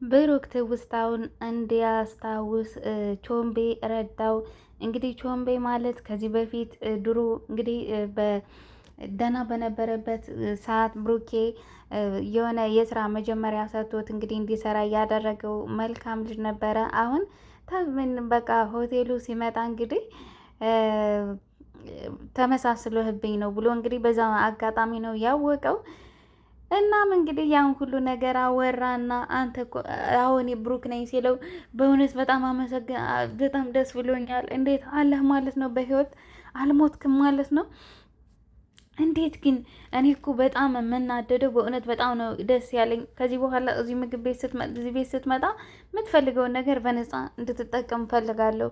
ብሩክ ትውስታውን እንዲያስታውስ ቾምቤ ረዳው። እንግዲህ ቾምቤ ማለት ከዚህ በፊት ድሮ እንግዲህ ደህና በነበረበት ሰዓት ብሩኬ የሆነ የስራ መጀመሪያ ሰጥቶት እንግዲህ እንዲሰራ እያደረገው መልካም ልጅ ነበረ። አሁን ታምን በቃ ሆቴሉ ሲመጣ እንግዲህ ተመሳስሎህብኝ ነው ብሎ እንግዲህ በዛ አጋጣሚ ነው ያወቀው። እናም እንግዲህ ያን ሁሉ ነገር አወራና አንተ እኮ አሁን ብሩክ ነኝ ሲለው በእውነት በጣም በጣም ደስ ብሎኛል። እንዴት አለህ ማለት ነው? በህይወት አልሞትክም ማለት ነው? እንዴት ግን እኔ እኮ በጣም የምናደደው በእውነት በጣም ነው ደስ ያለኝ። ከዚህ በኋላ እዚህ ምግብ ቤት ስትመጣ የምትፈልገውን ነገር በነፃ እንድትጠቀም ፈልጋለሁ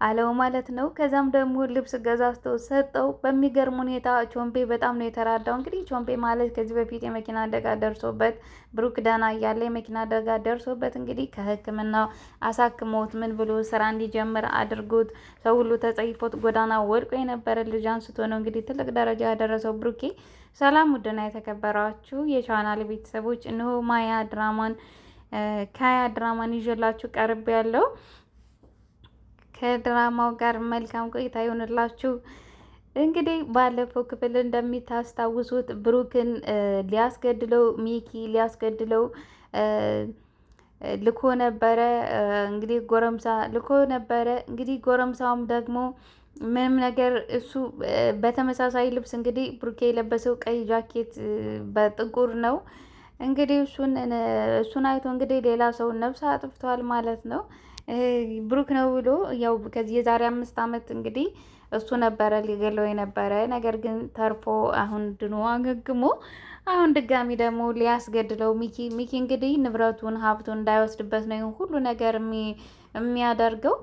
አለው ማለት ነው። ከዛም ደግሞ ልብስ ገዛዝቶ ሰጠው። በሚገርም ሁኔታ ቾምቤ በጣም ነው የተራዳው። እንግዲህ ቾምቤ ማለት ከዚህ በፊት የመኪና አደጋ ደርሶበት ብሩክ ደህና እያለ የመኪና አደጋ ደርሶበት እንግዲህ ከሕክምናው አሳክሞት ምን ብሎ ስራ እንዲጀምር አድርጎት ሰው ሁሉ ተጸይፎት ጎዳና ወድቆ የነበረ ልጅ አንስቶ ነው እንግዲህ ትልቅ ደረጃ ያደረሰው ብሩኬ። ሰላም ውድና የተከበራችሁ የቻናል ቤተሰቦች፣ እነሆ ካያ ድራማን ይዤላችሁ ቀርብ ያለው ከድራማው ጋር መልካም ቆይታ ይሆንላችሁ። እንግዲህ ባለፈው ክፍል እንደሚታስታውሱት ብሩክን ሊያስገድለው ሚኪ ሊያስገድለው ልኮ ነበረ። እንግዲህ ጎረምሳ ልኮ ነበረ። እንግዲህ ጎረምሳውም ደግሞ ምንም ነገር እሱ በተመሳሳይ ልብስ እንግዲህ ብሩኬ የለበሰው ቀይ ጃኬት በጥቁር ነው። እንግዲህ እሱን አይቶ እንግዲህ ሌላ ሰው ነፍስ አጥፍቷል ማለት ነው። ብሩክ ነው ብሎ ያው ከዚህ የዛሬ 5 ዓመት እንግዲህ እሱ ነበረ ሊገለው የነበረ ነገር ግን ተርፎ አሁን ድኖ አገግሞ አሁን ድጋሚ ደግሞ ሊያስገድለው ሚኪ እንግዲህ ንብረቱን ሀብቱን እንዳይወስድበት ነው ሁሉ ነገር የሚያደርገው።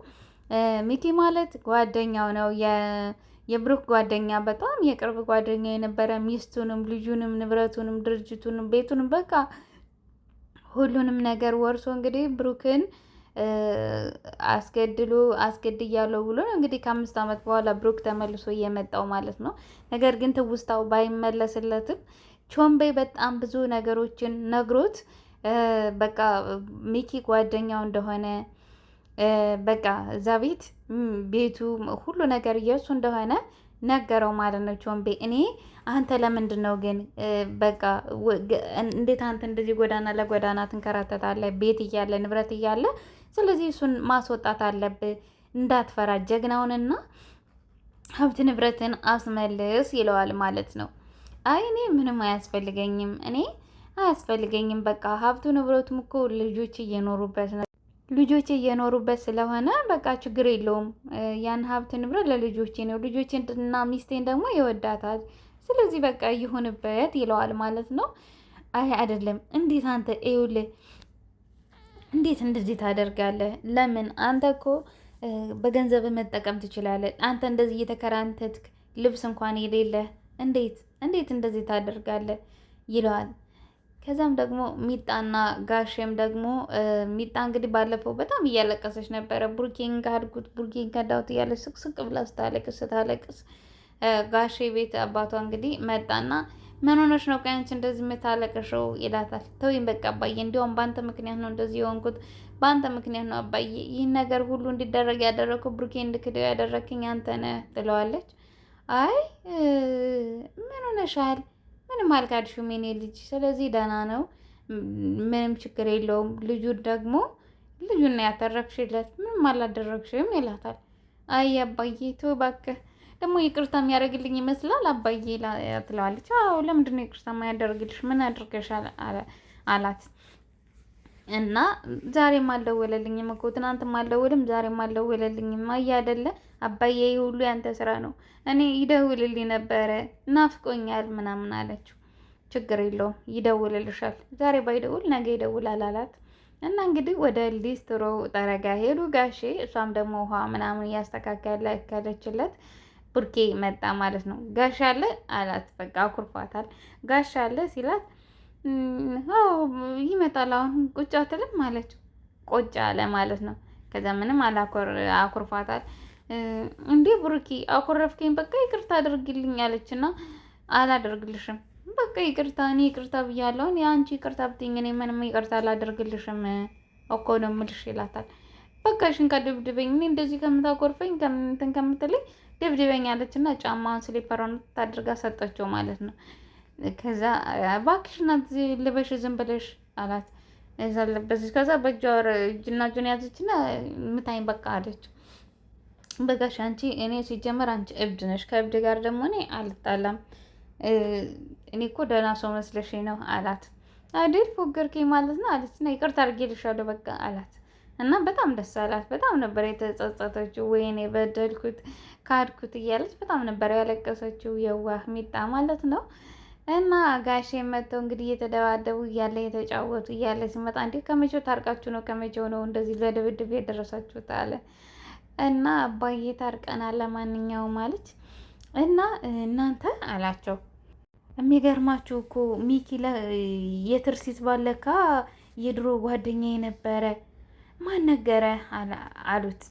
ሚኪ ማለት ጓደኛው ነው፣ የብሩክ ጓደኛ፣ በጣም የቅርብ ጓደኛ የነበረ ሚስቱንም ልጁንም ንብረቱንም ድርጅቱንም ቤቱንም በቃ ሁሉንም ነገር ወርሶ እንግዲህ ብሩክን አስገድያለሁ ብሎ ነው እንግዲህ ከ5 ዓመት በኋላ ብሩክ ተመልሶ እየመጣው ማለት ነው። ነገር ግን ትውስታው ባይመለስለትም ቾምቤ በጣም ብዙ ነገሮችን ነግሮት በቃ ሚኪ ጓደኛው እንደሆነ በቃ እዛ ቤቱ ሁሉ ነገር የእሱ እንደሆነ ነገረው ማለት ነው። ቾምቤ አንተ ለምንድን ነው ግን በቃ እንዴት አንተ እንደዚህ ጎዳና ለጎዳና ትንከራተታለህ? ቤት እያለ ንብረት እያለ ስለዚህ እሱን ማስወጣት አለብህ። እንዳትፈራ ጀግናውንና ሀብት ንብረትን አስመልስ ይለዋል ማለት ነው። አይ ምንም አያስፈልገኝም በቃ ሀብቱ ንብረቱም እኮ ልጆች እየኖሩበት ስለሆነ በቃ ችግር የለውም። ያን ሀብት ንብረት ለልጆቼ ነው፣ ልጆቼና ሚስቴን ደግሞ ይወዳታል። ስለዚህ በቃ ይሁንበት ይለዋል ማለት ነው። አይ አይደለም፣ እንዴት አንተ ይኸውልህ፣ እንዴት እንደዚህ ታደርጋለህ? ለምን አንተ እኮ በገንዘብ መጠቀም ትችላለህ። አንተ እንደዚህ እየተከራንተትክ ልብስ እንኳን የሌለህ እንዴት እንደዚህ ታደርጋለህ? ይለዋል። ከዛም ደግሞ ሚጣና ጋሼም ደግሞ ሚጣ እንግዲህ ባለፈው በጣም እያለቀሰች ነበረ። ቡርኬን ካድጉት ቡርኬን ከዳውት እያለች ስቅስቅ ብላ ስታለቅስ ጋሼ ቤት አባቷ እንግዲህ መጣና ምን ሆነሽ ነው ቆይ አንቺ እንደዚህ የምታለቅሽው? ይላታል። ተወኝ በቃ አባዬ፣ እንዲያውም በአንተ ምክንያት ነው እንደዚህ የሆንኩት፣ በአንተ ምክንያት ነው አባዬ፣ ይህን ነገር ሁሉ እንዲደረግ ያደረግኩ ብሩኬ እንድክደው ያደረግክኝ አንተ ነህ ትለዋለች። አይ ምን ሆነሻል? ምንም አልካድሽም የኔ ልጅ፣ ስለዚህ ደህና ነው፣ ምንም ችግር የለውም። ልጁን ያተረፍሽለት፣ ምንም አላደረግሽም ይላታል። አይ አባዬ ተው እባክህ፣ ደግሞ ይቅርታ የሚያደርግልኝ ይመስላል አባዬ ትለዋለች። አዎ ለምንድን ነው ይቅርታ የማያደርግልሽ? ምን አድርገሻል? አላት። እና ዛሬም አልደወለልኝም እኮ ትናንትም አልደወልም ዛሬም አልደወለልኝም። አይደለ አባዬ ሁሉ ያንተ ስራ ነው፣ እኔ ይደውልልኝ ነበረ ናፍቆኛል ምናምን አለችው። ችግር የለውም ይደውልልሻል፣ ዛሬ ባይደውል ነገ ይደውላል አላት። እና እንግዲህ ወደ ሊስትሮ ጠረጋ ሄዱ ጋሼ። እሷም ደግሞ ውሃ ምናምን እያስተካከለችለት ቡርኬ መጣ ማለት ነው። ጋሽ አለ አላት። በቃ አኩርፏታል። ጋሽ አለ ሲላት ይመጣል አሁን ቁጭ አትልም አለችው። ቁጭ አለ ማለት ነው። ከዛ ምንም አኩርፏታል። እንዴ ቡርኬ አኮረፍከኝ፣ በቃ ይቅርታ አድርግልኝ አለችና አላደርግልሽም በቃ ይቅርታ፣ እኔ ይቅርታ ብያለሁ። የአንቺ ይቅርታ ብትይኝ እኔ ምንም ይቅርታ አላደርግልሽም እኮ ነው የምልሽ ይላታል። በቃ እሽን ከድብድበኝ፣ እኔ እንደዚህ ከምታኮርፈኝ እንትን ከምትለኝ ድብድበኝ አለች እና ጫማውን ስሊፐሯን ታድርጋ ሰጠችው ማለት ነው። ከዛ እባክሽ እናት ልበሽ ዝም ብለሽ አላት። እዛ ለበሰች። ከዛ በእጇ እጅና እጁን ያዘችና ምታኝ በቃ አለች። በጋሽ አንቺ እኔ ሲጀመር አንቺ እብድ ነሽ፣ ከእብድ ጋር ደግሞ እኔ አልጣላም። እኔ እኮ ደህና ሰው መስለሽኝ ነው አላት። አይደል ፎገርከኝ ማለት ነው አለች። እና ይቅርታ አድርጌልሻለሁ በቃ አላት። እና በጣም ደስ አላት። በጣም ነበር የተጸጸተችው። ወይኔ በደልኩት ካድኩት እያለች በጣም ነበር ያለቀሰችው። የዋህ ሚጣ ማለት ነው። እና ጋሼ መጥተው እንግዲህ እየተደባደቡ እያለ የተጫወቱ እያለ ሲመጣ እንዲህ ከመቼው ታርቃችሁ ነው? ከመቼው ነው እንደዚህ ለድብድብ የደረሳችሁት? አለ እና አባዬ ታርቀናል ለማንኛውም አለች። እና እናንተ አላቸው የሚገርማችሁ እኮ ሚኪ የትርሲት ባለካ የድሮ ጓደኛ የነበረ ማን ነገረ አሉት።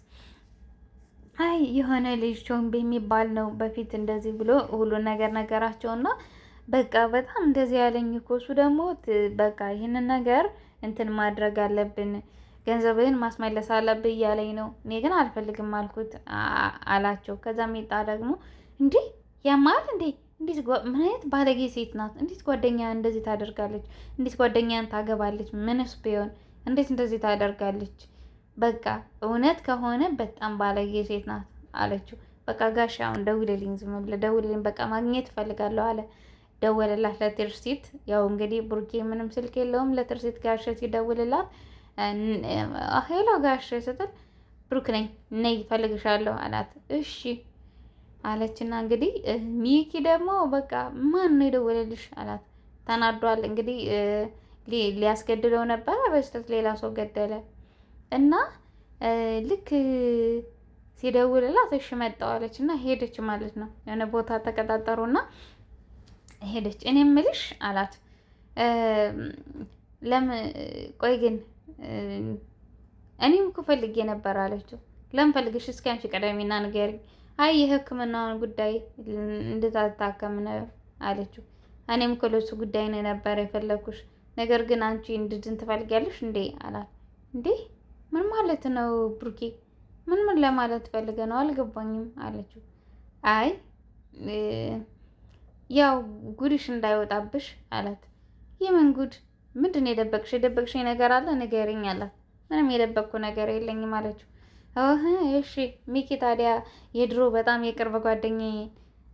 አይ የሆነ ልጅ ቾምቤ የሚባል ነው በፊት እንደዚህ ብሎ ሁሉ ነገር ነገራቸውና በቃ በጣም እንደዚህ ያለኝ እኮ እሱ ደግሞ በቃ ይህንን ነገር እንትን ማድረግ አለብን፣ ገንዘብህን ማስመለስ አለብህ እያለኝ ነው። እኔ ግን አልፈልግም አልኩት አላቸው። ከዛ ሚጣ ደግሞ እንዴ ያማል እንዴ እንዴት ምን አይነት ባለጌ ሴት ናት? እንዴት ጓደኛ እንደዚህ ታደርጋለች? እንዴት ጓደኛን ታገባለች? ምንስ ቢሆን እንዴት እንደዚህ ታደርጋለች? በቃ እውነት ከሆነ በጣም ባለጌ ሴት ናት አለችው። በቃ ጋሽ አሁን ደውልልኝ፣ ዝም ብለህ ደውልልኝ፣ በቃ ማግኘት እፈልጋለሁ አለ። ደወለላት ለትርሲት። ያው እንግዲህ ብሩኬ ምንም ስልክ የለውም። ለትርሲት ጋሽ ሲደውልላት ሄሎ ጋሽ ስትል ብሩክ ነኝ ነይ እፈልግሻለሁ አላት። እሺ አለችና እንግዲህ ሚኪ ደግሞ በቃ ማን ነው የደወለልሽ አላት። ተናዷል እንግዲህ ሊያስገድለው ነበረ፣ በስተት ሌላ ሰው ገደለ እና ልክ ሲደውልላት እሺ መጣሁ አለች እና ሄደች ማለት ነው። የሆነ ቦታ ተቀጣጠሩና ሄደች። እኔ እምልሽ አላት ለምን ቆይ ግን እኔም እኮ ፈልጌ ነበር አለችው። ለምን ፈልግሽ? እስኪ አንቺ ቀዳሚና ንገሪኝ። አይ የሕክምናውን ጉዳይ እንድታታከም ነው አለችው። እኔም እኮ ለሱ ጉዳይ ነው ነበር የፈለኩሽ፣ ነገር ግን አንቺ እንድድን ትፈልጊያለሽ እንዴ አላት። እንዴ ምን ማለት ነው ብሩኬ? ምን ለማለት ፈልገ ነው አልገባኝም አለችው። አይ ያው ጉድሽ እንዳይወጣብሽ አላት። የምን ጉድ? ምንድን የደበቅሽ? የደበቅሽኝ ነገር አለ ንገሪኝ አላት። ምንም የደበቅኩ ነገር የለኝም አለችው። እሺ ሚኪ ታዲያ የድሮ በጣም የቅርብ ጓደኛዬ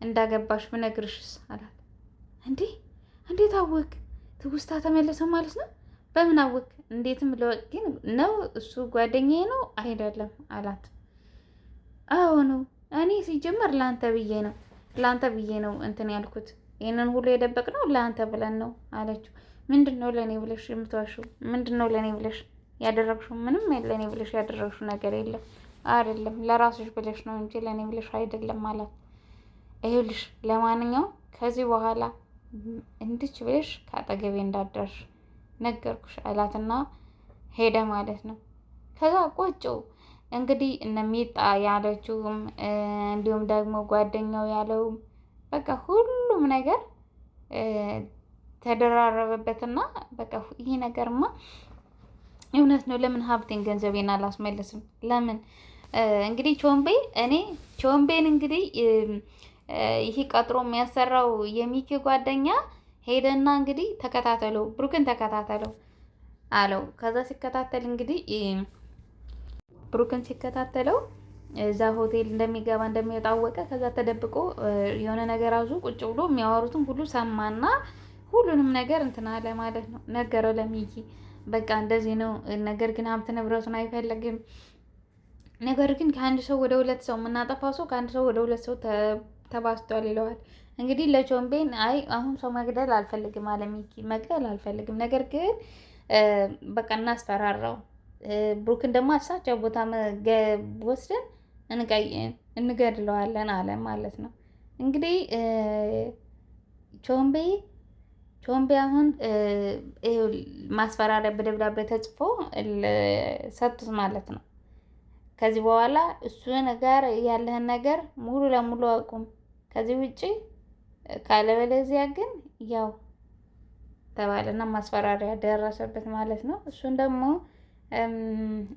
እንዳገባሽ ብነግርሽስ አላት። እንዴ እንዴት አወቅ? ትውስታ ተመለሰ ማለት ነው? በምን አወቅ? እንዴትም ግን ነው እሱ ጓደኛዬ ነው አይደለም አላት። አዎ ነው። እኔ ሲጀመር ለአንተ ብዬ ነው እንትን ያልኩት። ይህንን ሁሉ የደበቅነው ለአንተ ብለን ነው አለችው። ምንድን ነው ለእኔ ብለሽ የምትዋሽው? ምንድን ነው ለእኔ ብለሽ ያደረግሽው? ምንም ለእኔ ብለሽ ያደረግሽው ነገር የለም። አይደለም ለራስሽ ብለሽ ነው እንጂ ለእኔ ብለሽ አይደለም አላት። ይኸውልሽ ለማንኛውም ከዚህ በኋላ እንድች ብለሽ ከአጠገቤ እንዳደርሽ ነገርኩሽ አላትና ሄደ ማለት ነው። ከዛ ቆጨው እንግዲህ እነሚጣ ያለችውም እንዲሁም ደግሞ ጓደኛው ያለውም በቃ ሁሉም ነገር ተደራረበበትና በቃ ይሄ ነገርማ እውነት ነው። ለምን ሀብቴን ገንዘቤን አላስመልስም? ለምን እንግዲህ ቾምቤን እንግዲህ ይሄ ቀጥሮ የሚያሰራው የሚኪ ጓደኛ ሄደና እንግዲህ ተከታተለው፣ ብሩክን ተከታተለው አለው። ከዛ ሲከታተል እንግዲህ ብሩክን ሲከታተለው እዛ ሆቴል እንደሚገባ እንደሚወጣ አወቀ። ከዛ ተደብቆ የሆነ ነገር አዙ ቁጭ ብሎ የሚያወሩትን ሁሉ ሰማና ሁሉንም ነገር እንትን አለ ማለት ነው። ነገረው ለሚኪ በቃ እንደዚህ ነው ነገር ግን ሀብት ንብረቱን አይፈልግም። ነገር ግን ከአንድ ሰው ወደ ሁለት ሰው የምናጠፋው ሰው ከአንድ ሰው ወደ ሁለት ሰው ተባስቷል ይለዋል። እንግዲህ ለቾምቤን አይ አሁን ሰው መግደል አልፈልግም አለ ሚኪ። መግደል አልፈልግም፣ ነገር ግን በቃ እናስፈራራው፣ ብሩክን ደግሞ አሳቸው ቦታ ወስደን እንገድለዋለን አለ ማለት ነው። እንግዲህ ቾምቤ አሁን ማስፈራሪያ በደብዳቤ ተጽፎ ሰጡት ማለት ነው። ከዚህ በኋላ እሱ ጋር ያለህን ነገር ሙሉ ለሙሉ አቁም፣ ከዚህ ውጪ ካለበለዚያ ግን ያው ተባለና ማስፈራሪያ ደረሰበት ማለት ነው። እሱን ደግሞ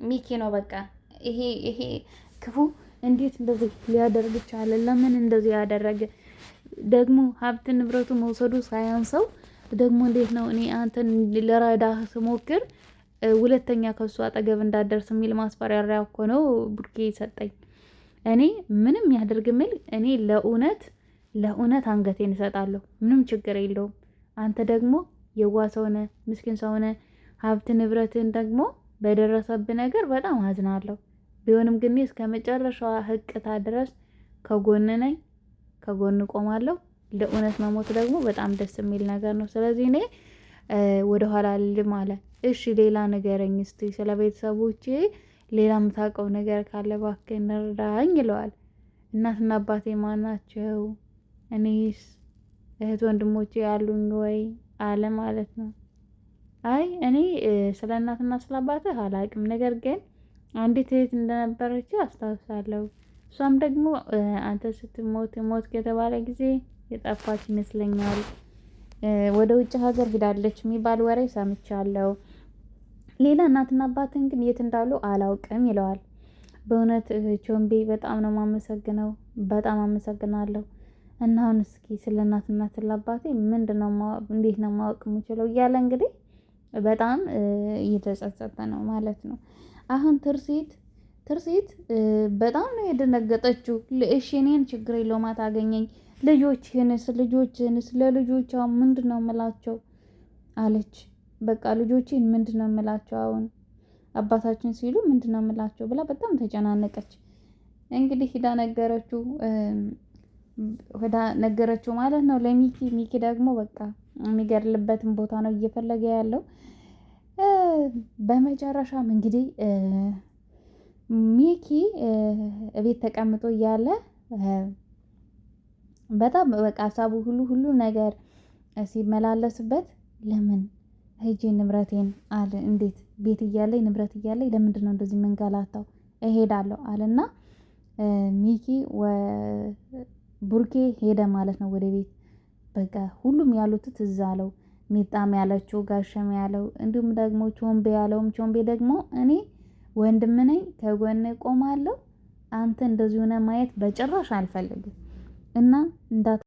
ሚኪ ነው በቃ ይሄ ክፉ እንዴት እንደዚህ ሊያደርግ ቻለ? ለምን እንደዚህ ያደረገ? ደግሞ ሀብት ንብረቱ መውሰዱ ሳያንሰው ደግሞ እንዴት ነው እኔ አንተን ልረዳህ ስሞክር ሁለተኛ ከሱ አጠገብ እንዳደርስ የሚል ማስፈራሪያ እኮ ነው ቡርኬ ሰጠኝ። እኔ ምንም ያደርግ ምል እኔ ለእውነት አንገቴን እሰጣለሁ። ምንም ችግር የለውም። አንተ ደግሞ የዋህ ሰው ነህ፣ ምስኪን ሰው ነህ። ሀብት ንብረትን ደግሞ በደረሰብህ ነገር በጣም አዝናለሁ። ቢሆንም ግን እስከ መጨረሻዋ ህቅታ ድረስ ከጎን ነኝ፣ ከጎን ቆማለሁ። ለእውነት መሞት ደግሞ በጣም ደስ የሚል ነገር ነው። ስለዚህ እኔ ወደኋላ አልልም አለ። እሺ ሌላ ንገረኝ እስቲ ስለ ቤተሰቦቼ ሌላ የምታውቀው ነገር ካለ እባክህ እንርዳኝ ይለዋል። እናትና አባቴ ማን ናቸው? እኔስ እህት ወንድሞቼ ያሉኝ ወይ አለ ማለት ነው። አይ እኔ ስለ እናትና ስለ አባትህ አላውቅም፣ ነገር ግን አንዲት እህት እንደነበረች አስታውሳለሁ። እሷም ደግሞ አንተ ስትሞት ሞት ከተባለ ጊዜ የጠፋች ይመስለኛል። ወደ ውጭ ሀገር ሄዳለች የሚባል ወሬ ሰምቻለሁ። ሌላ እናትና አባትን ግን የት እንዳሉ አላውቅም ይለዋል። በእውነት ቾምቤ በጣም ነው የማመሰግነው፣ በጣም አመሰግናለሁ። እና አሁን እስኪ ስለ እናትና ስለ አባቴ ምንድነው እንዴት ነው ማወቅ የምችለው እያለ እንግዲህ በጣም እየተጸጸተ ነው ማለት ነው። አሁን ትርሲት በጣም ነው የደነገጠችው። እሺ እኔን ችግር የለውም አታገኘኝ፣ ልጆችህንስ ለልጆቿ ምንድነው የምላቸው አለች። በቃ ልጆቼን ምንድነው የምላቸው አሁን አባታችን ሲሉ ምንድነው የምላቸው ብላ በጣም ተጨናነቀች። እንግዲህ ነገረችው ማለት ነው ለሚኪ። ሚኪ ደግሞ በቃ የሚገድልበትን ቦታ ነው እየፈለገ ያለው። በመጨረሻም እንግዲህ ሚኪ እቤት ተቀምጦ እያለ በጣም በቃ ሀሳቡ ሁሉ ነገር ሲመላለስበት ለምን ሄጄ ንብረቴን አለ እንዴት ቤት እያለኝ ንብረት እያለኝ ለምንድነው እንደዚህ መንገላታው? እሄዳለሁ አለና ሚኪ ቡርኬ ሄደ ማለት ነው ወደ ቤት። በቃ ሁሉም ያሉት ትዝ አለው። ሚጣም ያለችው ጋሸም ያለው እንዲሁም ደግሞ ቾምቤ ያለውም ቾምቤ ደግሞ እኔ ወንድም ነኝ ከጎን ቆማለሁ፣ አንተ እንደዚህ ሆነ ማየት በጭራሽ አልፈልግም እና